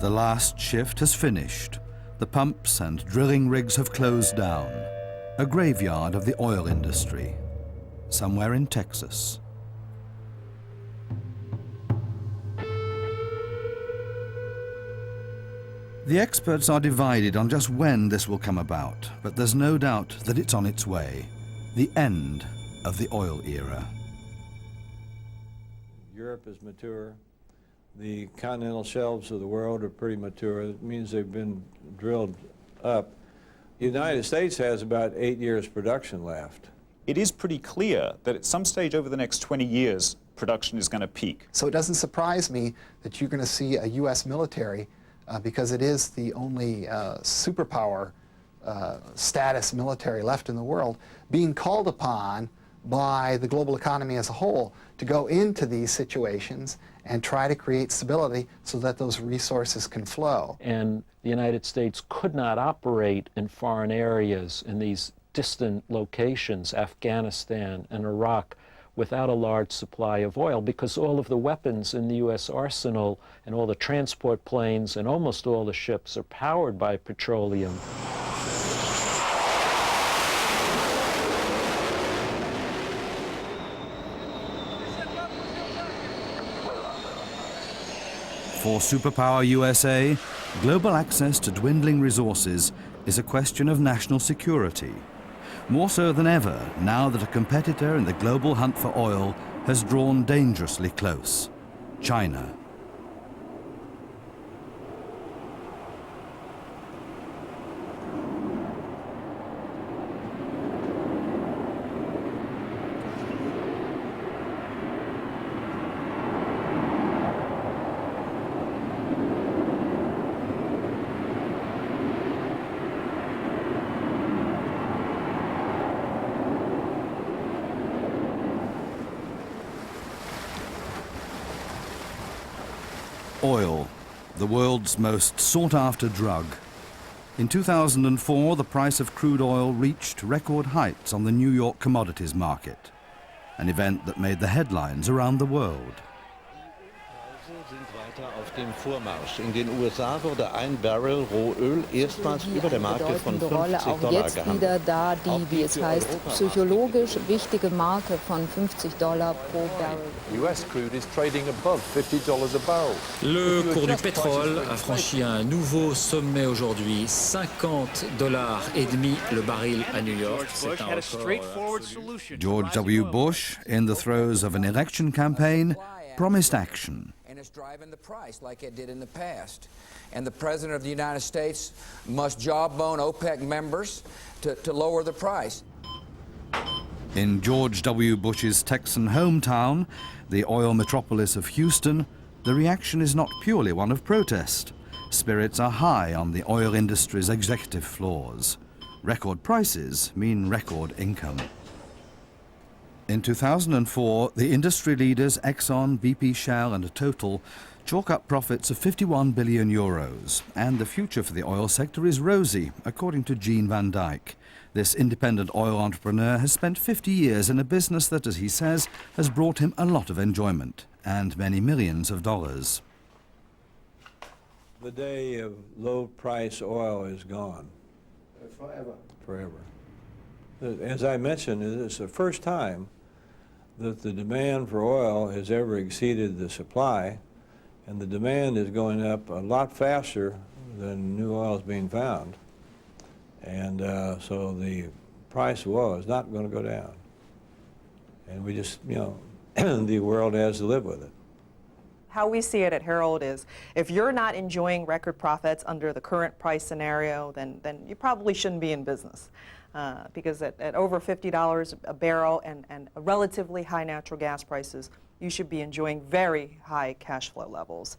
The last shift has finished. The pumps and drilling rigs have closed down. A graveyard of the oil industry, somewhere in Texas. The experts are divided on just when this will come about, but there's no doubt that it's on its way. The end of the oil era. Europe is mature. The continental shelves of the world are pretty mature. It means they've been drilled up. The United States has about 8 years production left. It is pretty clear that at some stage over the next 20 years, production is going to peak. So it doesn't surprise me that you're going to see a U.S. military, because it is the only superpower status military left in the world, being called upon by the global economy as a whole to go into these situations and try to create stability so that those resources can flow. And the United States could not operate in foreign areas, in these distant locations, Afghanistan and Iraq, without a large supply of oil, because all of the weapons in the U.S. arsenal and all the transport planes and almost all the ships are powered by petroleum. For superpower USA, global access to dwindling resources is a question of national security. More so than ever, now that a competitor in the global hunt for oil has drawn dangerously close: China. Oil, the world's most sought-after drug. In 2004, the price of crude oil reached record heights on the New York commodities market, an event that made the headlines around the world. Auf dem Vormarsch. In den USA wurde ein Barrel Rohöl erstmals über der Marke von $50 auch jetzt wieder, da die, wie es heißt, psychologisch wichtige Marke von $50 pro Barrel. US crude is trading above $50 a barrel. Le cours du pétrole a franchi un nouveau sommet aujourd'hui, $50,5 le baril à New York. C'est un record. George W. Bush, in the throes of an election campaign, promised action. And it's driving the price like it did in the past. And the President of the United States must jawbone OPEC members to lower the price. In George W. Bush's Texan hometown, the oil metropolis of Houston, the reaction is not purely one of protest. Spirits are high on the oil industry's executive floors. Record prices mean record income. In 2004, the industry leaders Exxon, BP, Shell and Total chalk up profits of 51 billion euros, and the future for the oil sector is rosy, according to Gene Van Dyke. This independent oil entrepreneur has spent 50 years in a business that, as he says, has brought him a lot of enjoyment and many millions of dollars. The day of low-price oil is gone. Forever. Forever. As I mentioned, it's the first time that the demand for oil has ever exceeded the supply, and the demand is going up a lot faster than new oil is being found. And so the price of oil is not going to go down. And we just, the world has to live with it. How we see it at Herald is, if you're not enjoying record profits under the current price scenario, then you probably shouldn't be in business. Because at over $50 a barrel and relatively high natural gas prices, you should be enjoying very high cash flow levels.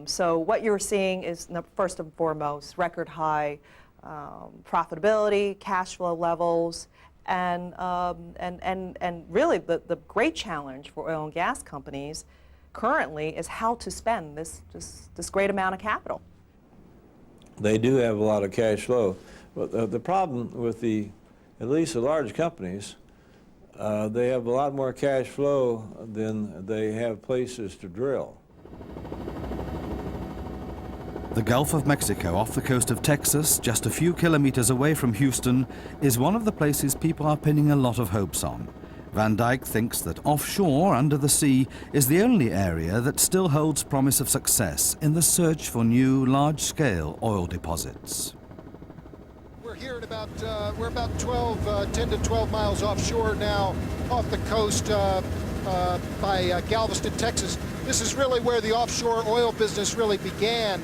So what you're seeing is, first and foremost, record high profitability, cash flow levels, and really the great challenge for oil and gas companies currently is how to spend this great amount of capital. They do have a lot of cash flow. But the problem with at least the large companies, they have a lot more cash flow than they have places to drill. The Gulf of Mexico, off the coast of Texas, just a few kilometers away from Houston, is one of the places people are pinning a lot of hopes on. Van Dyke thinks that offshore, under the sea, is the only area that still holds promise of success in the search for new, large-scale oil deposits. We're here at about, we're about 10 to 12 miles offshore now, off the coast by Galveston, Texas. This is really where the offshore oil business really began,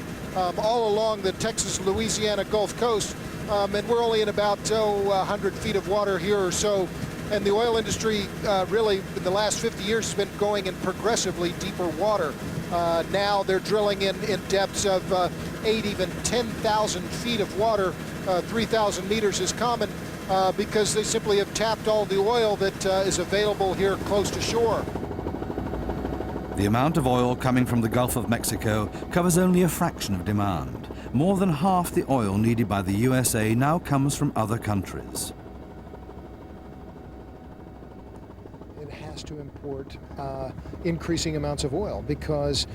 all along the Texas-Louisiana Gulf Coast. And we're only in about 100 feet of water here or so. And the oil industry really, in the last 50 years, has been going in progressively deeper water. Now they're drilling in depths of 8, even 10,000 feet of water. 3,000 meters is common because they simply have tapped all the oil that is available here close to shore. The amount of oil coming from the Gulf of Mexico covers only a fraction of demand. More than half the oil needed by the USA now comes from other countries. To import increasing amounts of oil because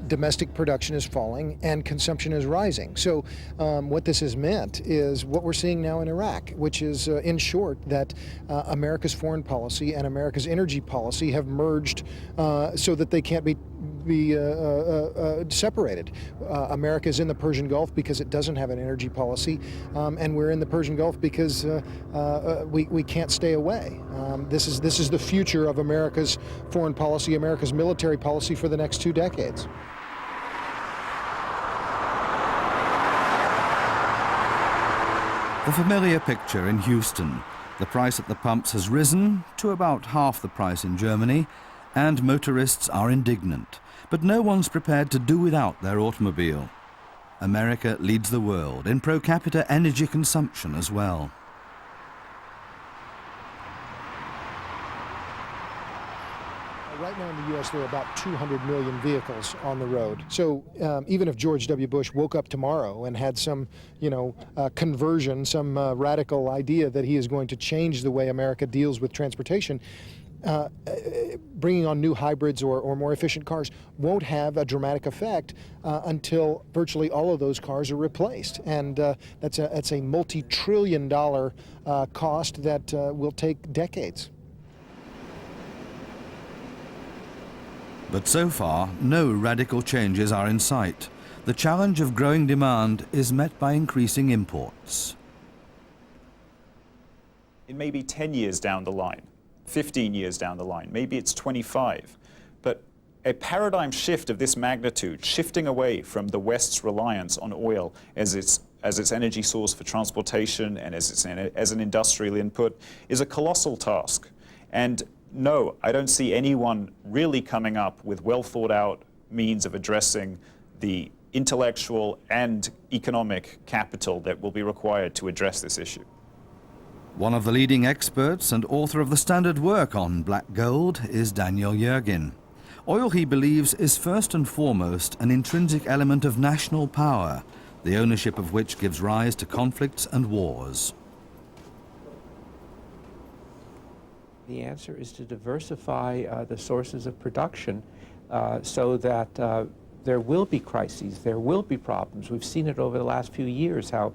domestic production is falling and consumption is rising. So what this has meant is what we're seeing now in Iraq, which is, in short, that America's foreign policy and America's energy policy have merged so that they can't be separated. America is in the Persian Gulf because it doesn't have an energy policy, and we're in the Persian Gulf because we can't stay away. This is the future of America's foreign policy, America's military policy for the next 2 decades. The familiar picture in Houston. The price at the pumps has risen to about half the price in Germany, and motorists are indignant. But no one's prepared to do without their automobile. America leads the world in per capita energy consumption as well. Right now in the U.S. there are about 200 million vehicles on the road. So even if George W. Bush woke up tomorrow and had some, conversion, some radical idea that he is going to change the way America deals with transportation, bringing on new hybrids or more efficient cars won't have a dramatic effect until virtually all of those cars are replaced. And that's a multi-trillion-dollar cost that will take decades. But so far, no radical changes are in sight. The challenge of growing demand is met by increasing imports. It may be 10 years down the line, 15 years down the line, maybe it's 25. But a paradigm shift of this magnitude, shifting away from the West's reliance on oil as its energy source for transportation and as an industrial input, is a colossal task. And no, I don't see anyone really coming up with well-thought-out means of addressing the intellectual and economic capital that will be required to address this issue. One of the leading experts and author of the standard work on black gold is Daniel Yergin. Oil, he believes, is first and foremost an intrinsic element of national power, the ownership of which gives rise to conflicts and wars. The answer is to diversify the sources of production so that there will be crises, there will be problems. We've seen it over the last few years, how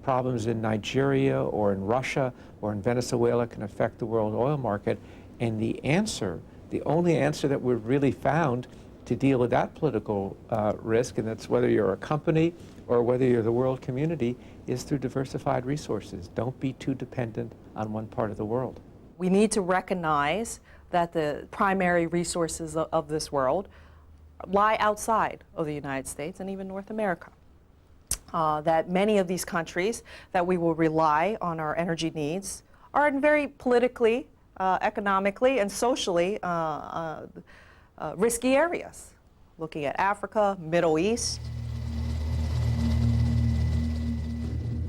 problems in Nigeria or in Russia or in Venezuela can affect the world oil market. And the answer, the only answer that we've really found to deal with that political risk, and that's whether you're a company or whether you're the world community, is through diversified resources. Don't be too dependent on one part of the world. We need to recognize that the primary resources of this world lie outside of the United States and even North America. That many of these countries that we will rely on our energy needs are in very politically, economically, and socially risky areas. Looking at Africa, Middle East.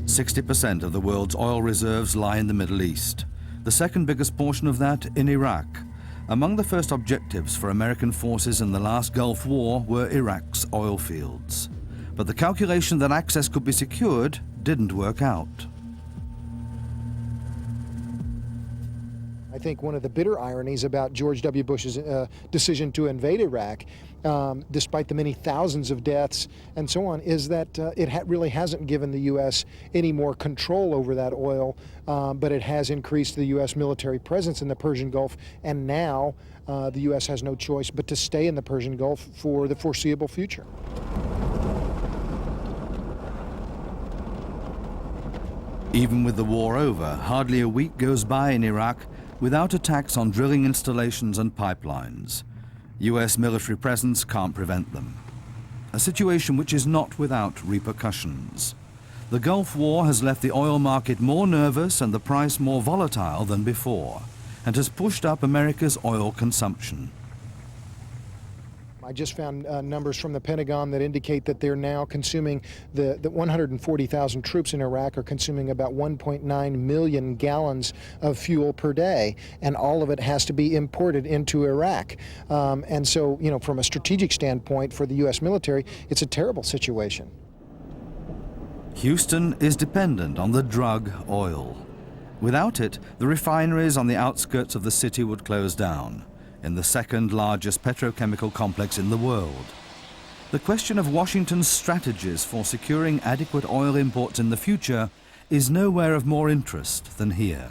60% of the world's oil reserves lie in the Middle East. The second biggest portion of that in Iraq. Among the first objectives for American forces in the last Gulf War were Iraq's oil fields. But the calculation that access could be secured didn't work out. think one of the bitter ironies about George W. Bush's decision to invade Iraq, despite the many thousands of deaths and so on, is that it really hasn't given the U.S. any more control over that oil, but it has increased the U.S. military presence in the Persian Gulf, and now the U.S. has no choice but to stay in the Persian Gulf for the foreseeable future. Even with the war over, hardly a week goes by in Iraq without attacks on drilling installations and pipelines. US military presence can't prevent them. A situation which is not without repercussions. The Gulf War has left the oil market more nervous and the price more volatile than before, and has pushed up America's oil consumption. I just found numbers from the Pentagon that indicate that they're now consuming, the 140,000 troops in Iraq are consuming about 1.9 million gallons of fuel per day, and all of it has to be imported into Iraq. And so, you know, from a strategic standpoint for the U.S. military, it's a terrible situation. Houston is dependent on the drug oil. Without it, the refineries on the outskirts of the city would close down, in the second largest petrochemical complex in the world. The question of Washington's strategies for securing adequate oil imports in the future is nowhere of more interest than here.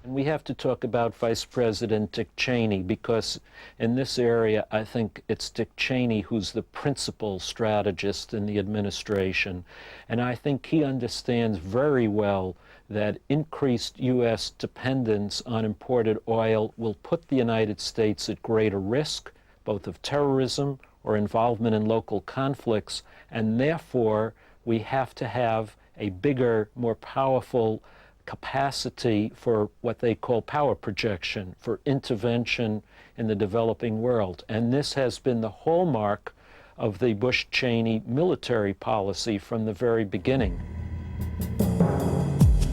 And we have to talk about Vice President Dick Cheney, because in this area, I think it's Dick Cheney who's the principal strategist in the administration. And I think he understands very well that increased U.S. dependence on imported oil will put the United States at greater risk, both of terrorism or involvement in local conflicts, and therefore we have to have a bigger, more powerful capacity for what they call power projection, for intervention in the developing world. And this has been the hallmark of the Bush-Cheney military policy from the very beginning.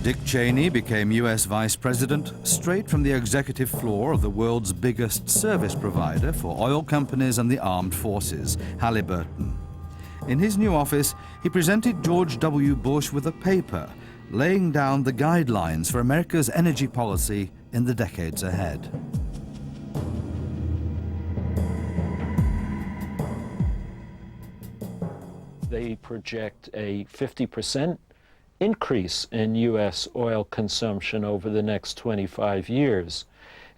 Dick Cheney became U.S. Vice President straight from the executive floor of the world's biggest service provider for oil companies and the armed forces, Halliburton. In his new office, he presented George W. Bush with a paper laying down the guidelines for America's energy policy in the decades ahead. They project a 50% increase in U.S. oil consumption over the next 25 years.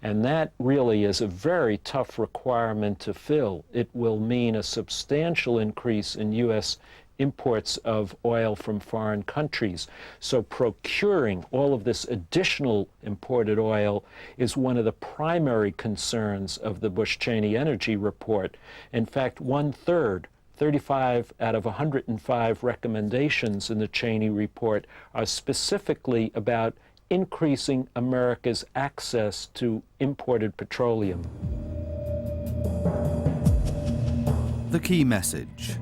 And that really is a very tough requirement to fill. It will mean a substantial increase in U.S. imports of oil from foreign countries. So procuring all of this additional imported oil is one of the primary concerns of the Bush-Cheney Energy Report. In fact, 1/3, 35 out of 105 recommendations in the Cheney Report are specifically about increasing America's access to imported petroleum. The key message.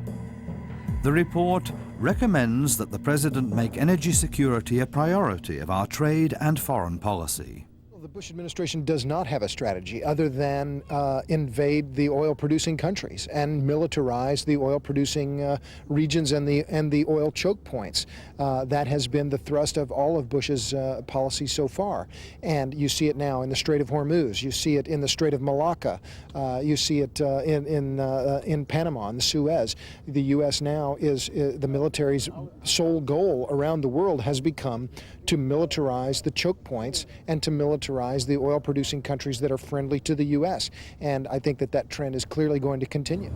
The report recommends that the President make energy security a priority of our trade and foreign policy. The Bush administration does not have a strategy other than invade the oil-producing countries and militarize the oil-producing regions and the oil choke points. That has been the thrust of all of Bush's policy so far. And you see it now in the Strait of Hormuz. You see it in the Strait of Malacca. You see it in Panama, in the Suez. The U.S. now is the military's sole goal around the world has become to militarize the choke points and to militarize the oil-producing countries that are friendly to the U.S. And I think that that trend is clearly going to continue.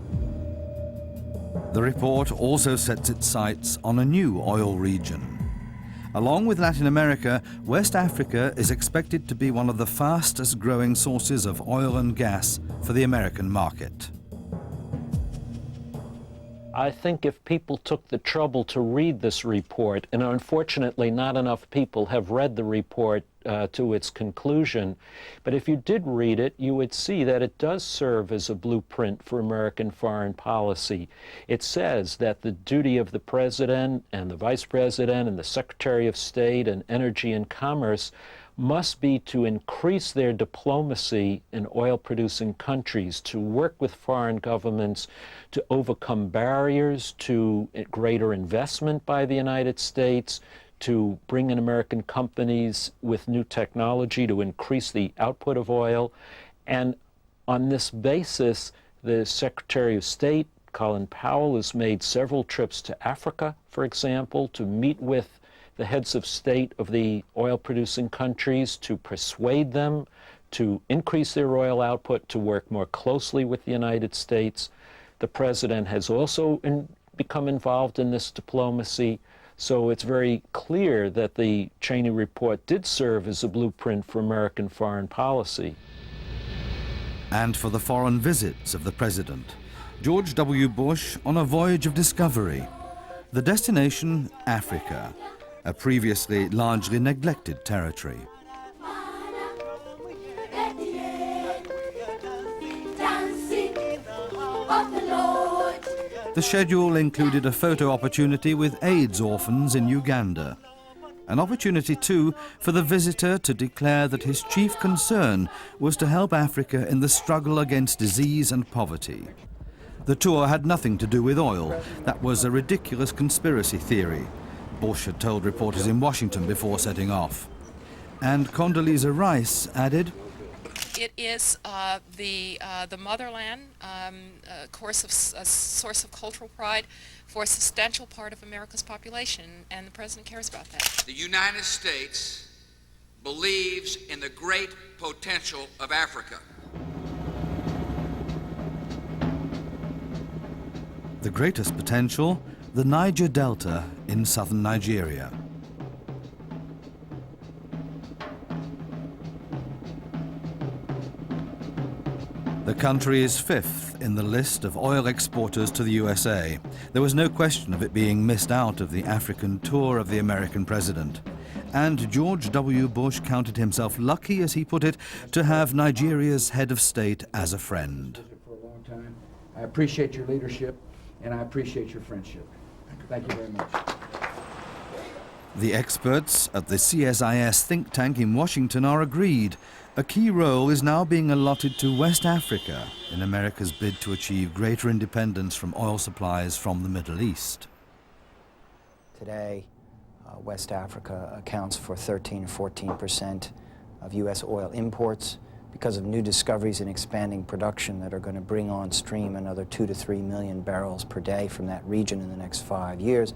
The report also sets its sights on a new oil region. Along with Latin America, West Africa is expected to be one of the fastest growing sources of oil and gas for the American market. I think if people took the trouble to read this report, and unfortunately not enough people have read the report to its conclusion, but if you did read it, you would see that it does serve as a blueprint for American foreign policy. It says that the duty of the President and the Vice President and the Secretary of State and Energy and Commerce must be to increase their diplomacy in oil-producing countries, to work with foreign governments to overcome barriers to greater investment by the United States, to bring in American companies with new technology to increase the output of oil. And on this basis, the Secretary of State, Colin Powell, has made several trips to Africa, for example, to meet with the heads of state of the oil-producing countries to persuade them to increase their oil output, to work more closely with the United States. The President has also become involved in this diplomacy, so it's very clear that the Cheney report did serve as a blueprint for American foreign policy. And for the foreign visits of the President. George W. Bush on a voyage of discovery. The destination, Africa, a previously largely neglected territory. The schedule included a photo opportunity with AIDS orphans in Uganda. An opportunity, too, for the visitor to declare that his chief concern was to help Africa in the struggle against disease and poverty. The tour had nothing to do with oil. That was a ridiculous conspiracy theory, Bush had told reporters in Washington before setting off. And Condoleezza Rice added, "It is the motherland, a source of cultural pride for a substantial part of America's population, and the President cares about that." The United States believes in the great potential of Africa. The greatest potential, the Niger Delta in southern Nigeria. The country is fifth in the list of oil exporters to the USA. There was no question of it being missed out of the African tour of the American president. And George W. Bush counted himself lucky, as he put it, to have Nigeria's head of state as a friend. For a long time. I appreciate your leadership, and I appreciate your friendship. Thank you very much. The experts at the CSIS think tank in Washington are agreed. A key role is now being allotted to West Africa in America's bid to achieve greater independence from oil supplies from the Middle East. Today, West Africa accounts for 13 or 14% of U.S. oil imports. Because of new discoveries and expanding production that are going to bring on stream another 2 to 3 million barrels per day from that region in the next 5 years,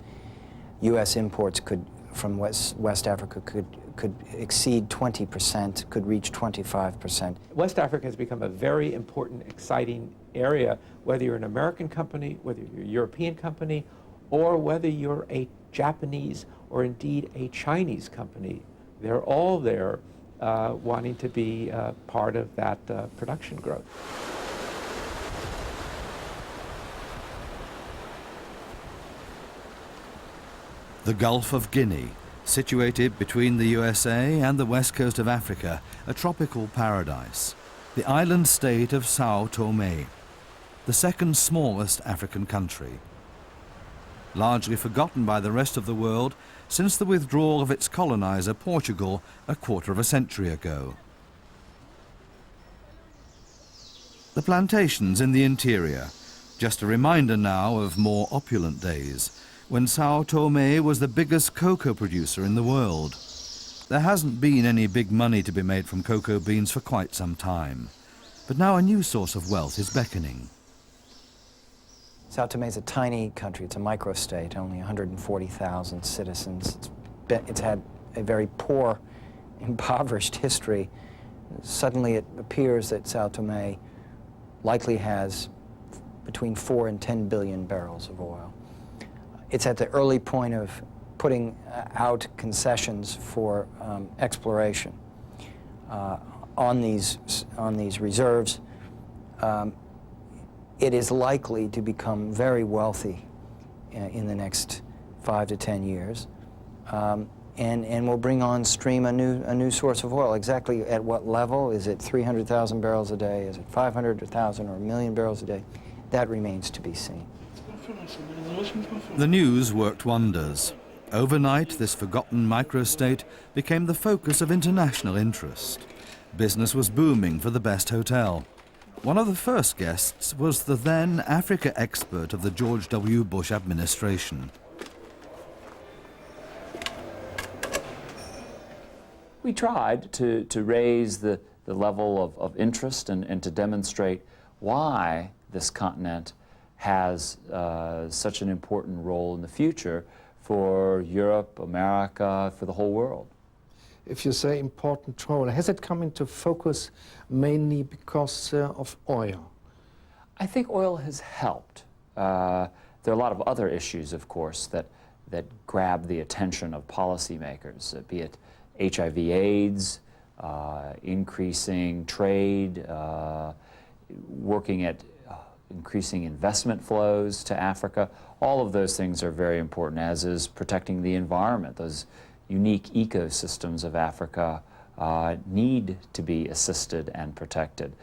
U.S. imports from West Africa could exceed 20%, could reach 25%. West Africa has become a very important, exciting area, whether you're an American company, whether you're a European company, or whether you're a Japanese or indeed a Chinese company. They're all there wanting to be part of that production growth. The Gulf of Guinea, situated between the USA and the west coast of Africa, a tropical paradise. The island state of Sao Tome, the second smallest African country. Largely forgotten by the rest of the world since the withdrawal of its colonizer, Portugal, a quarter of a century ago. The plantations in the interior, just a reminder now of more opulent days, when Sao Tome was the biggest cocoa producer in the world. There hasn't been any big money to be made from cocoa beans for quite some time, but now a new source of wealth is beckoning. Sao Tome is a tiny country. It's a microstate, only 140,000 citizens. It's had a very poor, impoverished history. Suddenly it appears that Sao Tome likely has between 4 and 10 billion barrels of oil. It's at the early point of putting out concessions for exploration on these reserves. It is likely to become very wealthy in the next 5 to 10 years, and will bring on stream a new source of oil. Exactly at what level? Is it 300,000 barrels a day? Is it 500,000 or 1 million barrels a day? That remains to be seen. The news worked wonders. Overnight, this forgotten microstate became the focus of international interest. Business was booming for the best hotel. One of the first guests was the then Africa expert of the George W. Bush administration. We tried to raise the level of interest and to demonstrate why this continent has such an important role in the future for Europe, America, for the whole world. If you say important role, has it come into focus mainly because of oil? I think oil has helped. There are a lot of other issues, of course, that grab the attention of policymakers, be it HIV/AIDS, increasing trade, working at increasing investment flows to Africa. All of those things are very important, as is protecting the environment. Those unique ecosystems of Africa need to be assisted and protected.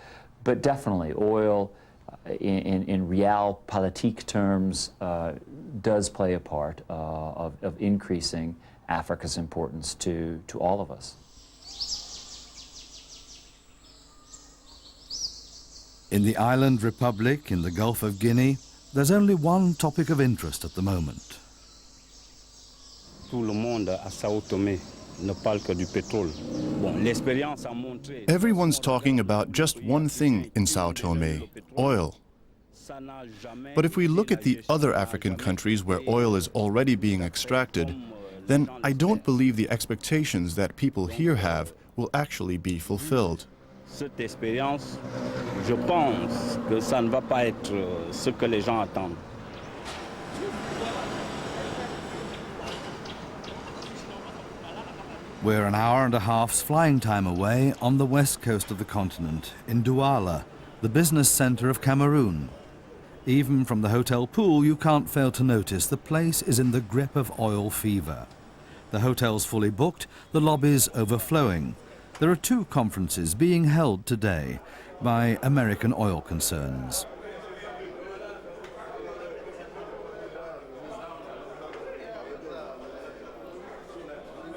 But definitely oil, in realpolitik terms, does play a part of increasing Africa's importance to all of us. In the island republic in the Gulf of Guinea, there's only one topic of interest at the moment. Everyone's talking about just one thing in Sao Tome, oil. But if we look at the other African countries where oil is already being extracted, then I don't believe the expectations that people here have will actually be fulfilled. Cette expérience, je pense que ça ne va pas être ce que les gens attendent. We're an hour and a half's flying time away on the west coast of the continent, in Douala, the business center of Cameroon. Even from the hotel pool, you can't fail to notice the place is in the grip of oil fever. The hotel's fully booked, the lobby's overflowing. There are 2 conferences being held today by American oil concerns.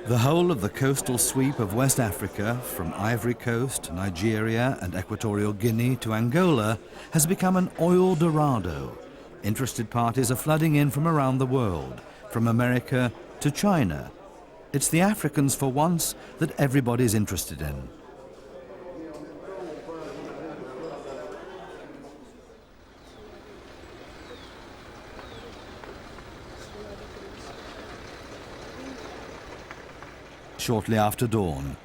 The whole of the coastal sweep of West Africa, from Ivory Coast, Nigeria and Equatorial Guinea to Angola, has become an oil dorado. Interested parties are flooding in from around the world, from America to China. It's the Africans, for once, that everybody's interested in. Shortly after dawn,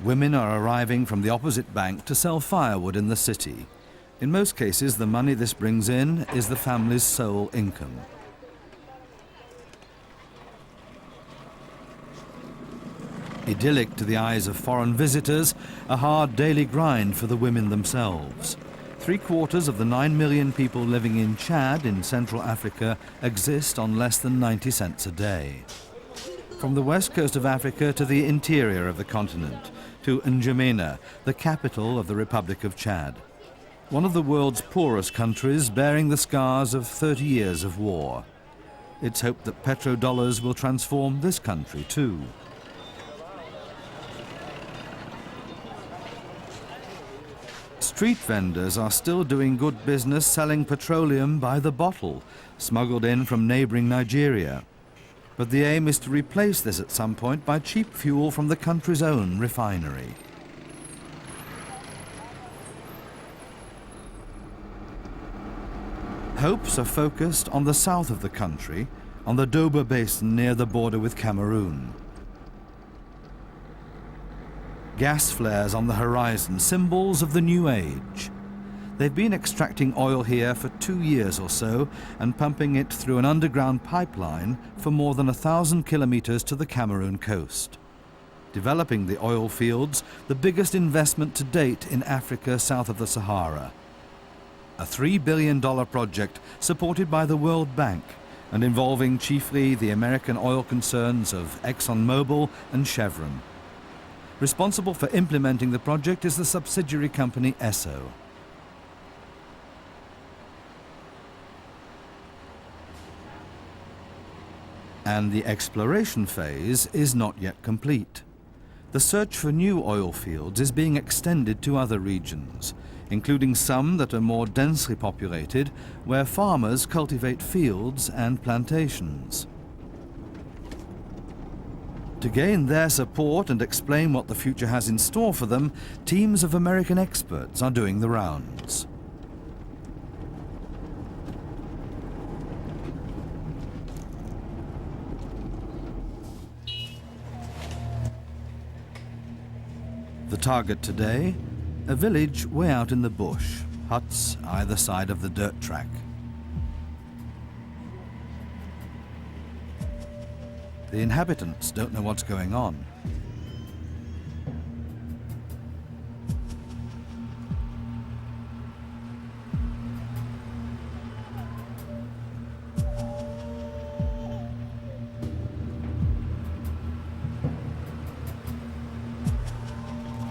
women are arriving from the opposite bank to sell firewood in the city. In most cases, the money this brings in is the family's sole income. Idyllic to the eyes of foreign visitors, a hard daily grind for the women themselves. 3/4 of the 9 million people living in Chad in Central Africa exist on less than 90 cents a day. From the west coast of Africa to the interior of the continent, to N'Djamena, the capital of the Republic of Chad. One of the world's poorest countries, bearing the scars of 30 years of war. It's hoped that petrodollars will transform this country too. Street vendors are still doing good business selling petroleum by the bottle, smuggled in from neighboring Nigeria. But the aim is to replace this at some point by cheap fuel from the country's own refinery. Hopes are focused on the south of the country, on the Doba Basin near the border with Cameroon. Gas flares on the horizon, symbols of the new age. They've been extracting oil here for 2 years or so and pumping it through an underground pipeline for more than 1,000 kilometers to the Cameroon coast. Developing the oil fields, the biggest investment to date in Africa south of the Sahara. A $3 billion project supported by the World Bank and involving chiefly the American oil concerns of ExxonMobil and Chevron. Responsible for implementing the project is the subsidiary company Esso. And the exploration phase is not yet complete. The search for new oil fields is being extended to other regions, including some that are more densely populated, where farmers cultivate fields and plantations. To gain their support and explain what the future has in store for them, teams of American experts are doing the rounds. The target today, a village way out in the bush, huts either side of the dirt track. The inhabitants don't know what's going on.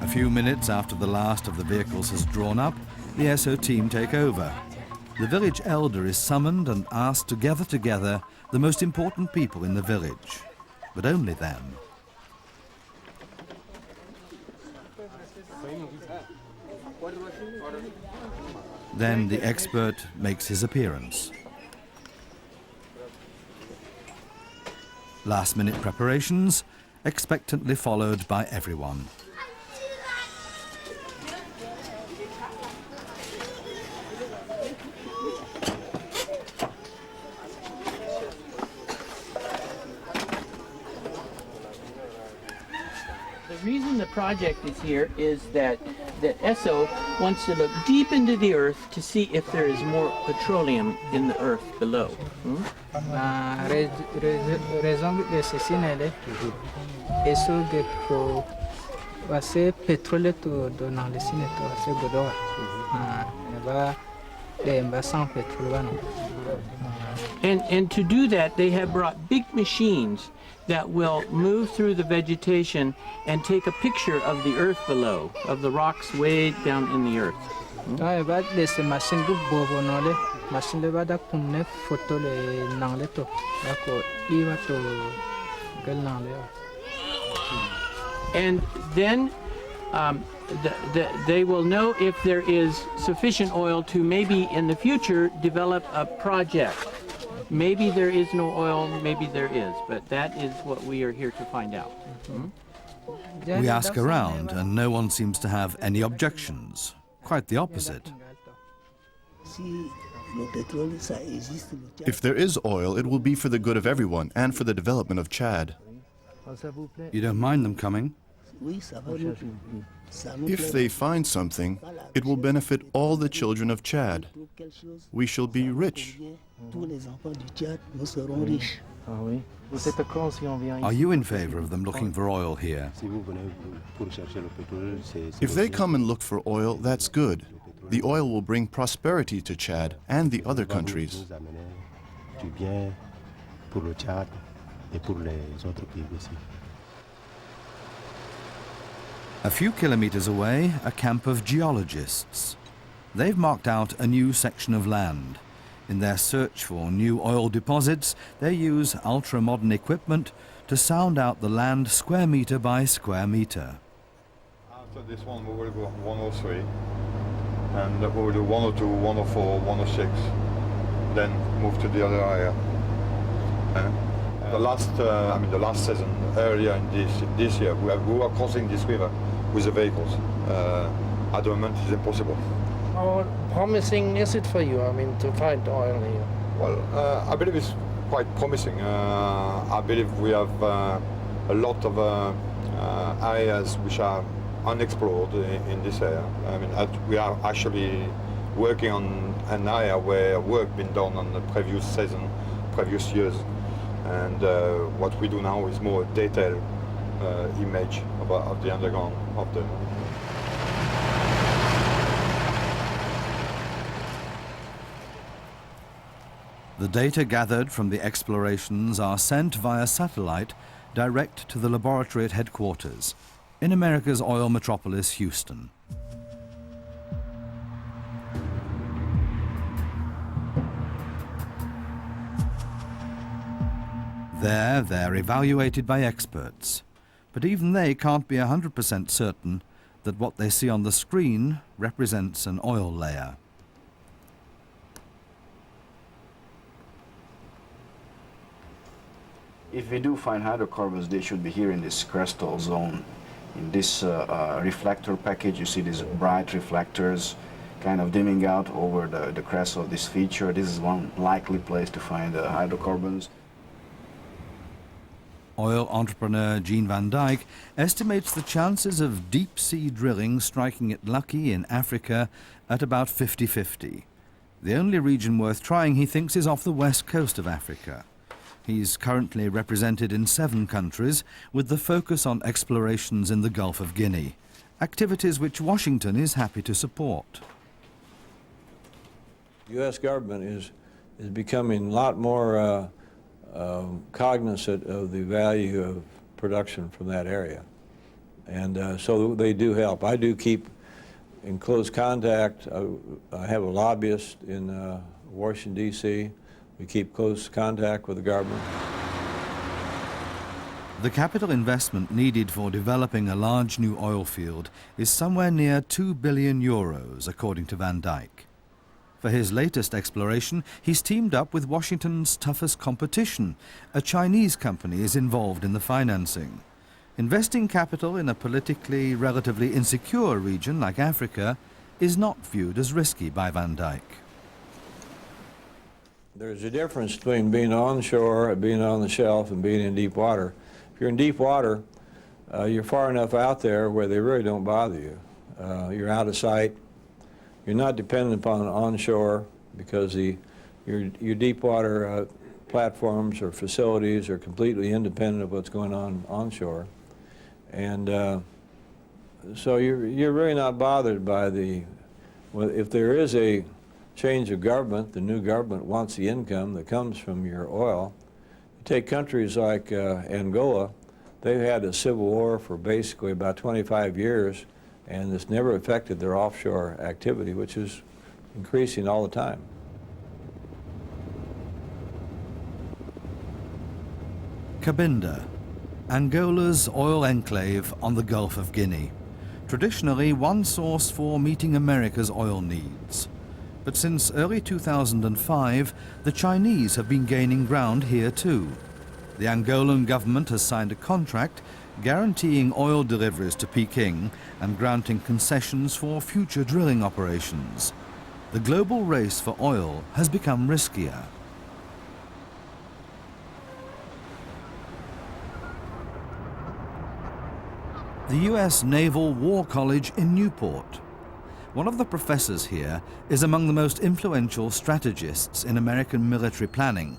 A few minutes after the last of the vehicles has drawn up, the SO team take over. The village elder is summoned and asked to gather together the most important people in the village, but only them. Then the expert makes his appearance. Last-minute preparations, expectantly followed by everyone. The reason the project is here is that ESSO wants to look deep into the earth to see if there is more petroleum in the earth below. La raison de ceci n'est ESSO de pour passer pétrole dans le ciné to assez godo. Va de sans pétrole. And to do that, they have brought big machines that will move through the vegetation and take a picture of the earth below, of the rocks way down in the earth. And then they will know if there is sufficient oil to maybe in the future develop a project. Maybe there is no oil, maybe there is, but that is what we are here to find out. We ask around and no one seems to have any objections. Quite the opposite. If there is oil, it will be for the good of everyone and for the development of Chad. You don't mind them coming? If they find something, it will benefit all the children of Chad. We shall be rich. Are you in favor of them looking for oil here? If they come and look for oil, that's good. The oil will bring prosperity to Chad and the other countries. A few kilometers away, a camp of geologists. They've marked out a new section of land. In their search for new oil deposits, they use ultra-modern equipment to sound out the land square meter by square meter. After this one, we will go 103, and we will do 102, 104, 106, then move to the other area. The last season, earlier in this year, we were crossing this river with the vehicles. At the moment, it's impossible. How promising is it for you, to find oil here? Well, I believe it's quite promising. I believe we have a lot of areas which are unexplored in this area. We are actually working on an area where work been done on the previous season, previous years. And what we do now is more detailed image of the underground of the. The data gathered from the explorations are sent via satellite direct to the laboratory at headquarters in America's oil metropolis, Houston. There, they're evaluated by experts, but even they can't be 100% certain that what they see on the screen represents an oil layer. If we do find hydrocarbons, they should be here in this crustal zone. In this reflector package, you see these bright reflectors kind of dimming out over the crest of this feature. This is one likely place to find hydrocarbons. Oil entrepreneur Jean van Dijk estimates the chances of deep-sea drilling striking it lucky in Africa at about 50-50. The only region worth trying, he thinks, is off the west coast of Africa. He's currently represented in 7 countries, with the focus on explorations in the Gulf of Guinea, activities which Washington is happy to support. The U.S. government is becoming a lot more cognizant of the value of production from that area. And so they do help. I do keep in close contact. I have a lobbyist in Washington, D.C. We keep close contact with the government. The capital investment needed for developing a large new oil field is somewhere near €2 billion, according to Van Dijk. For his latest exploration, he's teamed up with Washington's toughest competition. A Chinese company is involved in the financing. Investing capital in a politically relatively insecure region like Africa is not viewed as risky by Van Dijk. There's a difference between being onshore, being on the shelf, and being in deep water. If you're in deep water, you're far enough out there where they really don't bother you. You're out of sight. You're not dependent upon onshore because your deep water platforms or facilities are completely independent of what's going on onshore. And so you're really not bothered by if there is a change of government, the new government wants the income that comes from your oil. You take countries like Angola, they've had a civil war for basically about 25 years, and it's never affected their offshore activity, which is increasing all the time. Cabinda, Angola's oil enclave on the Gulf of Guinea. Traditionally one source for meeting America's oil needs. But since early 2005, the Chinese have been gaining ground here too. The Angolan government has signed a contract guaranteeing oil deliveries to Peking and granting concessions for future drilling operations. The global race for oil has become riskier. The U.S. Naval War College in Newport. One of the professors here is among the most influential strategists in American military planning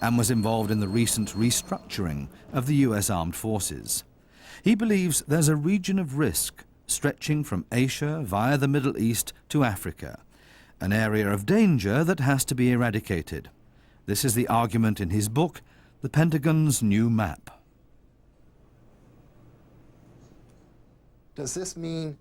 and was involved in the recent restructuring of the U.S. Armed Forces. He believes there's a region of risk stretching from Asia via the Middle East to Africa, an area of danger that has to be eradicated. This is the argument in his book, The Pentagon's New Map. Does this mean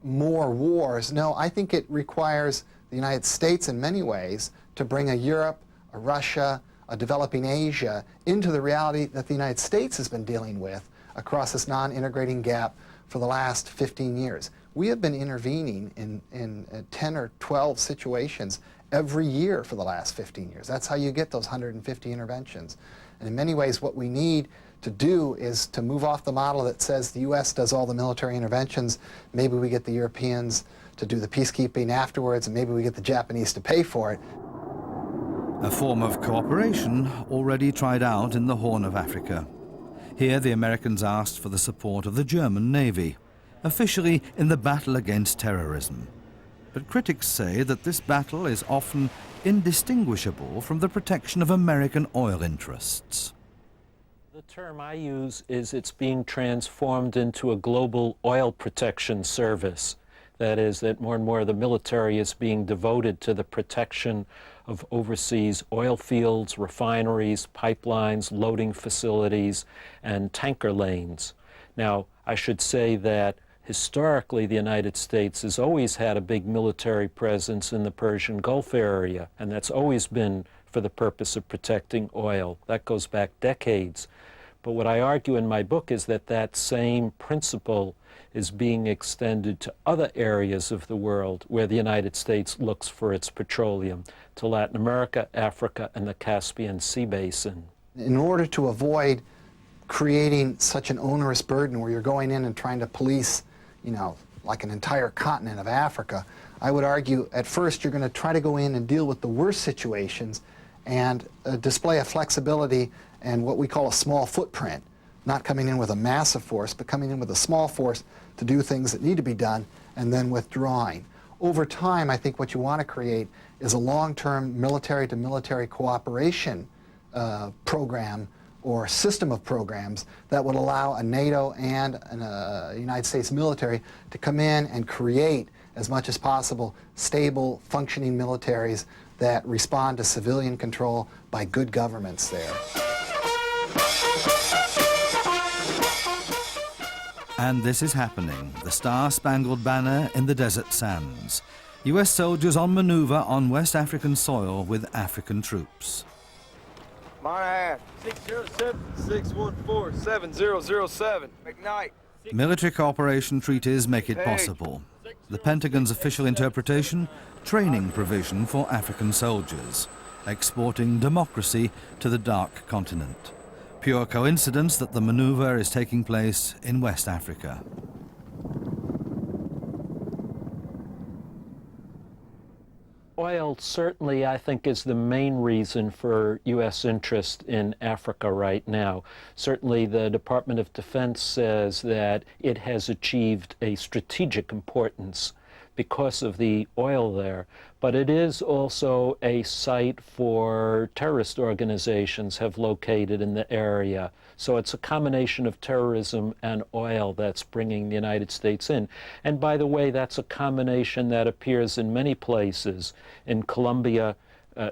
more wars? No, I think it requires the United States in many ways to bring a Europe, a Russia, a developing Asia into the reality that the United States has been dealing with across this non-integrating gap for the last 15 years. We have been intervening in 10 or 12 situations every year for the last 15 years. That's how you get those 150 interventions. And in many ways what we need to do is to move off the model that says the U.S. does all the military interventions, maybe we get the Europeans to do the peacekeeping afterwards, and maybe we get the Japanese to pay for it. A form of cooperation already tried out in the Horn of Africa. Here the Americans asked for the support of the German Navy, officially in the battle against terrorism. But critics say that this battle is often indistinguishable from the protection of American oil interests. The term I use is it's being transformed into a global oil protection service. That is, that more and more of the military is being devoted to the protection of overseas oil fields, refineries, pipelines, loading facilities, and tanker lanes. Now, I should say that historically the United States has always had a big military presence in the Persian Gulf area, and that's always been for the purpose of protecting oil. That goes back decades. But what I argue in my book is that that same principle is being extended to other areas of the world where the United States looks for its petroleum, to Latin America, Africa, and the Caspian Sea Basin. In order to avoid creating such an onerous burden where you're going in and trying to police, you know, like an entire continent of Africa, I would argue at first you're going to try to go in and deal with the worst situations and display a flexibility and what we call a small footprint, not coming in with a massive force, but coming in with a small force to do things that need to be done and then withdrawing. Over time, I think what you want to create is a long-term military-to-military cooperation program or system of programs that would allow a NATO and a United States military to come in and create, as much as possible, stable, functioning militaries that respond to civilian control by good governments there. And this is happening, the Star-Spangled Banner in the desert sands. US soldiers on maneuver on West African soil with African troops. Monaghan, 607-614-7007. McKnight. Military cooperation treaties make it possible. The Pentagon's official interpretation, training provision for African soldiers, exporting democracy to the dark continent. Pure coincidence that the maneuver is taking place in West Africa. Oil certainly, I think, is the main reason for U.S. interest in Africa right now. Certainly the Department of Defense says that it has achieved a strategic importance because of the oil there. But it is also a site for terrorist organizations have located in the area. So it's a combination of terrorism and oil that's bringing the United States in. And by the way, that's a combination that appears in many places. In Colombia,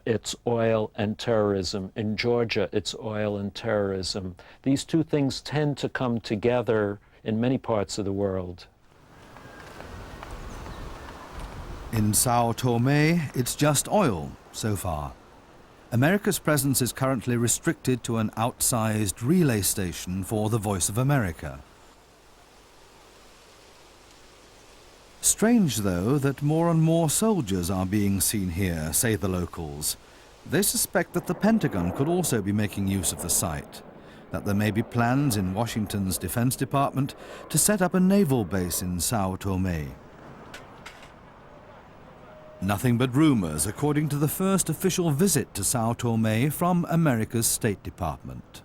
it's oil and terrorism. In Georgia, it's oil and terrorism. These two things tend to come together in many parts of the world. In Sao Tome, it's just oil so far. America's presence is currently restricted to an outsized relay station for the Voice of America. Strange, though, that more and more soldiers are being seen here, say the locals. They suspect that the Pentagon could also be making use of the site, that there may be plans in Washington's Defense Department to set up a naval base in Sao Tome. Nothing but rumors, according to the first official visit to Sao Tome from America's State Department.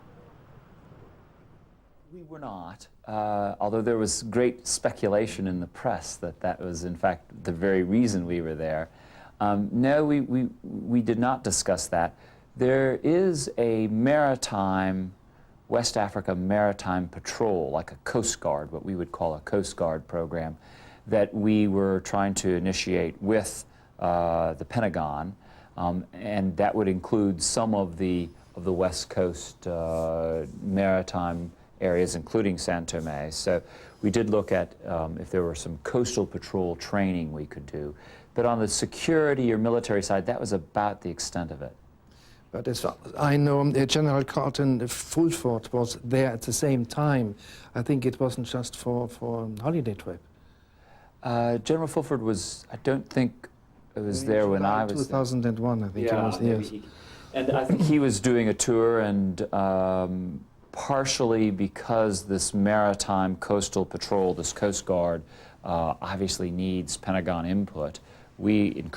We were not, although there was great speculation in the press that that was, in fact, the very reason we were there. No, we did not discuss that. There is a maritime, West Africa Maritime Patrol, like a Coast Guard, what we would call a Coast Guard program, that we were trying to initiate with the Pentagon, and that would include some of the West Coast maritime areas, including Sao Tome. So we did look at if there were some coastal patrol training we could do. But on the security or military side, that was about the extent of it. But as far as I know, General Carlton Fulford was there at the same time. I think it wasn't just for a holiday trip. General Fulford was, I don't think, it was there when I was 2001, I think it was, yes. And I think he was doing a tour, and partially because this maritime coastal patrol, this Coast Guard, obviously needs Pentagon input, we at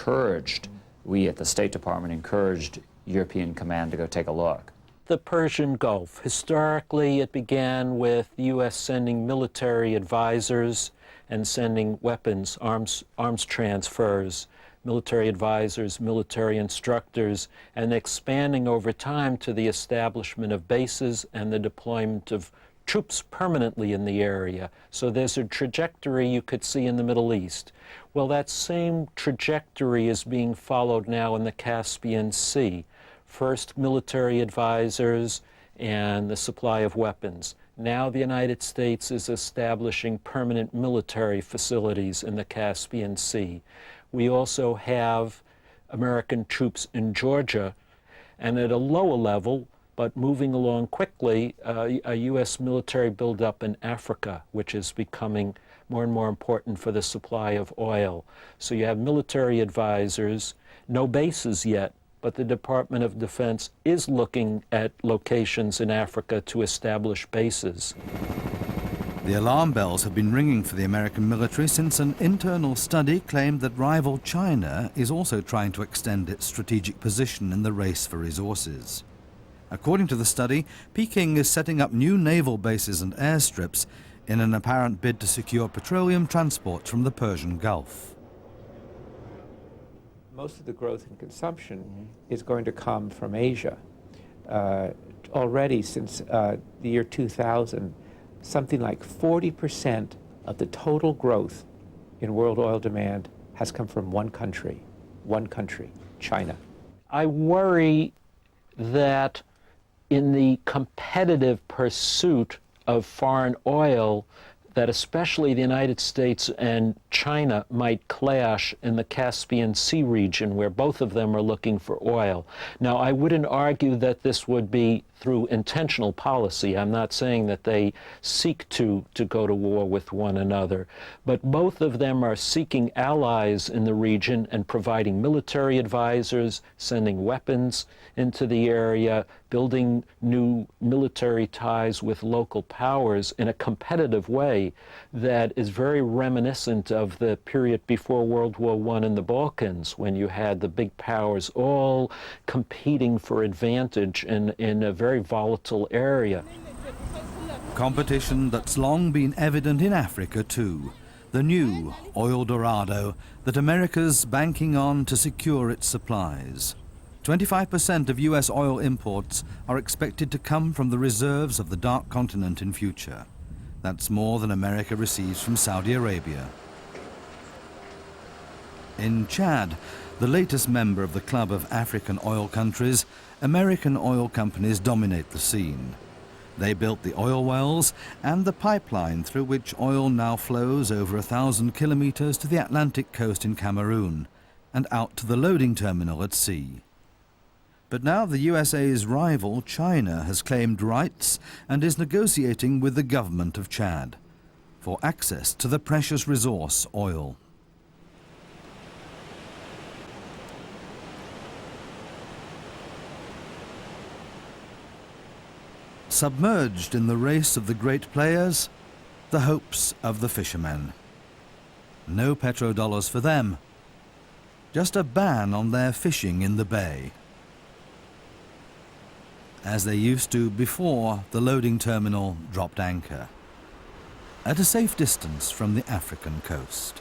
the State Department encouraged European Command to go take a look. The Persian Gulf. Historically, it began with the U.S. sending military advisors and sending weapons, arms transfers, military advisors, military instructors, and expanding over time to the establishment of bases and the deployment of troops permanently in the area. So there's a trajectory you could see in the Middle East. Well, that same trajectory is being followed now in the Caspian Sea. First, military advisors and the supply of weapons. Now the United States is establishing permanent military facilities in the Caspian Sea. We also have American troops in Georgia, and at a lower level, but moving along quickly, a U.S. military buildup in Africa, which is becoming more and more important for the supply of oil. So you have military advisors, no bases yet, but the Department of Defense is looking at locations in Africa to establish bases. The alarm bells have been ringing for the American military since an internal study claimed that rival China is also trying to extend its strategic position in the race for resources. According to the study, Peking is setting up new naval bases and airstrips in an apparent bid to secure petroleum transports from the Persian Gulf. Most of the growth in consumption is going to come from Asia. Already since the year 2000, something like 40% of the total growth in world oil demand has come from one country, China. I worry that in the competitive pursuit of foreign oil, that especially the United States and China might clash in the Caspian Sea region, where both of them are looking for oil. Now, I wouldn't argue that this would be through intentional policy. I'm not saying that they seek to go to war with one another, but both of them are seeking allies in the region and providing military advisors, sending weapons into the area, building new military ties with local powers in a competitive way that is very reminiscent of the period before World War I in the Balkans, when you had the big powers all competing for advantage in a very volatile area. Competition that's long been evident in Africa too. The new oil dorado that America's banking on to secure its supplies. 25% of US oil imports are expected to come from the reserves of the Dark Continent in future. That's more than America receives from Saudi Arabia. In Chad, the latest member of the club of African oil countries, American oil companies dominate the scene. They built the oil wells and the pipeline through which oil now flows over 1,000 kilometers to the Atlantic coast in Cameroon and out to the loading terminal at sea. But now the USA's rival, China, has claimed rights and is negotiating with the government of Chad for access to the precious resource oil. Submerged in the race of the great players, the hopes of the fishermen. No petrodollars for them, just a ban on their fishing in the bay, as they used to before the loading terminal dropped anchor, at a safe distance from the African coast.